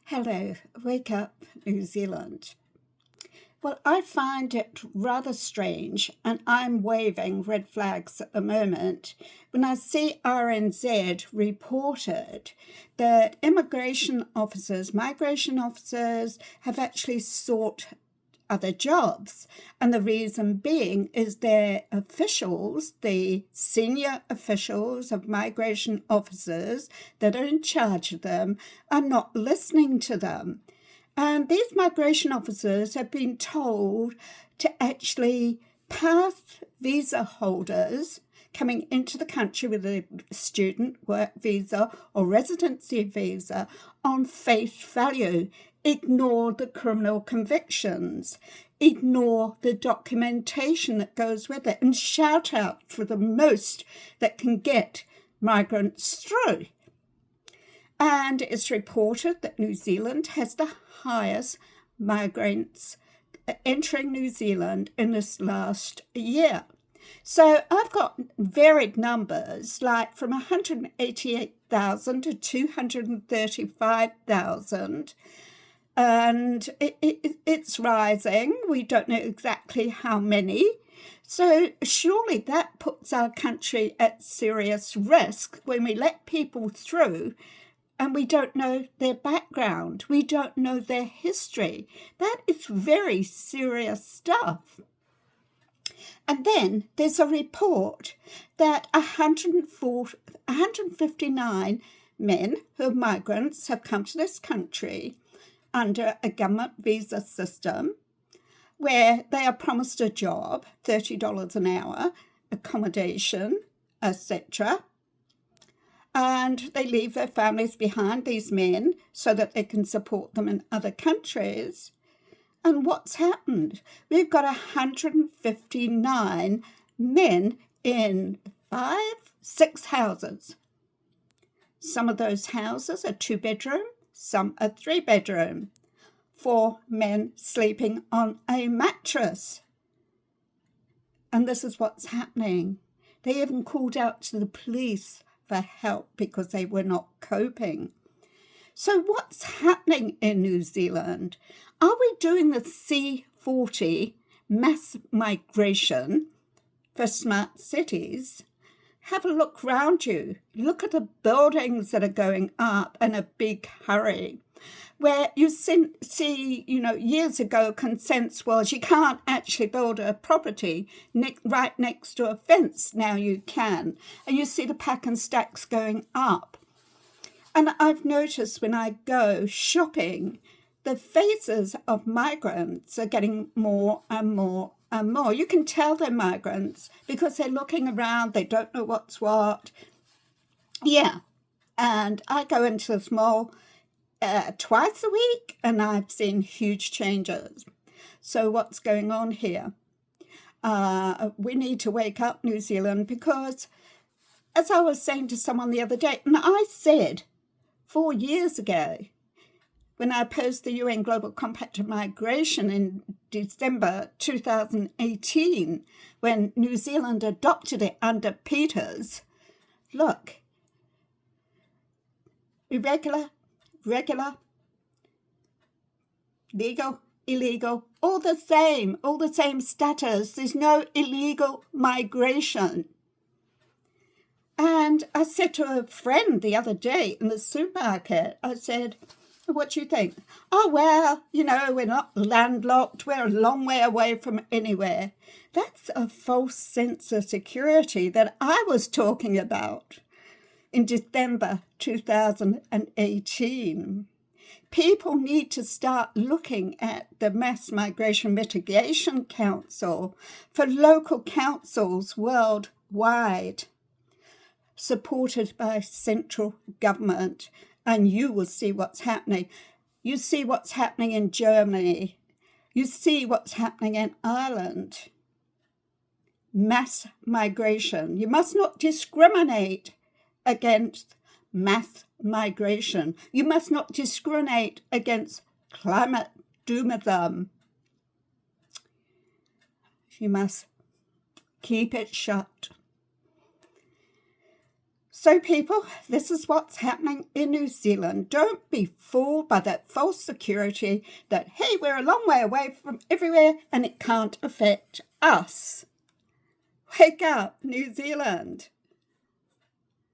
Hello, Wake Up New Zealand. Well, I find it rather strange, and I'm waving red flags at the moment, when I see RNZ reported that migration officers have actually sought other jobs. And the reason being is their officials, the senior officials of migration officers that are in charge of them, are not listening to them. And these migration officers have been told to actually pass visa holders coming into the country with a student work visa or residency visa on face value. Ignore the criminal convictions, ignore the documentation that goes with it, and shout out for the most that can get migrants through. And it's reported that New Zealand has the highest migrants entering New Zealand in this last year. So I've got varied numbers, like from 188,000 to 235,000. And it's rising. We don't know exactly how many. So surely that puts our country at serious risk when we let people through and we don't know their background. We don't know their history. That is very serious stuff. And then there's a report that 159 men who are migrants have come to this country under a government visa system where they are promised a job, $30 an hour, accommodation, etc. And they leave their families behind, these men, so that they can support them in other countries. And what's happened? We've got 159 men in 6 houses. Some of those houses are 2-bedroom, some are 3-bedroom. 4 men sleeping on a mattress. And this is what's happening. They even called out to the police for help because they were not coping. So what's happening in New Zealand? Are we doing the C40 mass migration for smart cities? Have a look around you. Look at the buildings that are going up in a big hurry. Where you see, years ago, consent was you can't actually build a property right next to a fence. Now you can. And you see the pack and stacks going up. And I've noticed when I go shopping, the faces of migrants are getting more and more and more. You can tell they're migrants because they're looking around. They don't know what's what. Yeah. And I go into the mall twice a week, and I've seen huge changes. So what's going on here? We need to wake up, New Zealand, because as I was saying to someone the other day, and I said 4 years ago, when I opposed the UN Global Compact on Migration in December 2018, when New Zealand adopted it under Peters, look, irregular, regular, legal, illegal, all the same status. There's no illegal migration. And I said to a friend the other day in the supermarket, I said, what do you think? Oh, well, we're not landlocked. We're a long way away from anywhere. That's a false sense of security that I was talking about in December 2018. People need to start looking at the Mass Migration Mitigation Council for local councils worldwide, supported by central government, and you will see what's happening. You see what's happening in Germany. You see what's happening in Ireland. Mass migration. You must not discriminate against mass migration. You must not discriminate against climate doomism. You must keep it shut. So people, this is what's happening in New Zealand. Don't be fooled by that false security that, hey, we're a long way away from everywhere and it can't affect us. Wake up, New Zealand.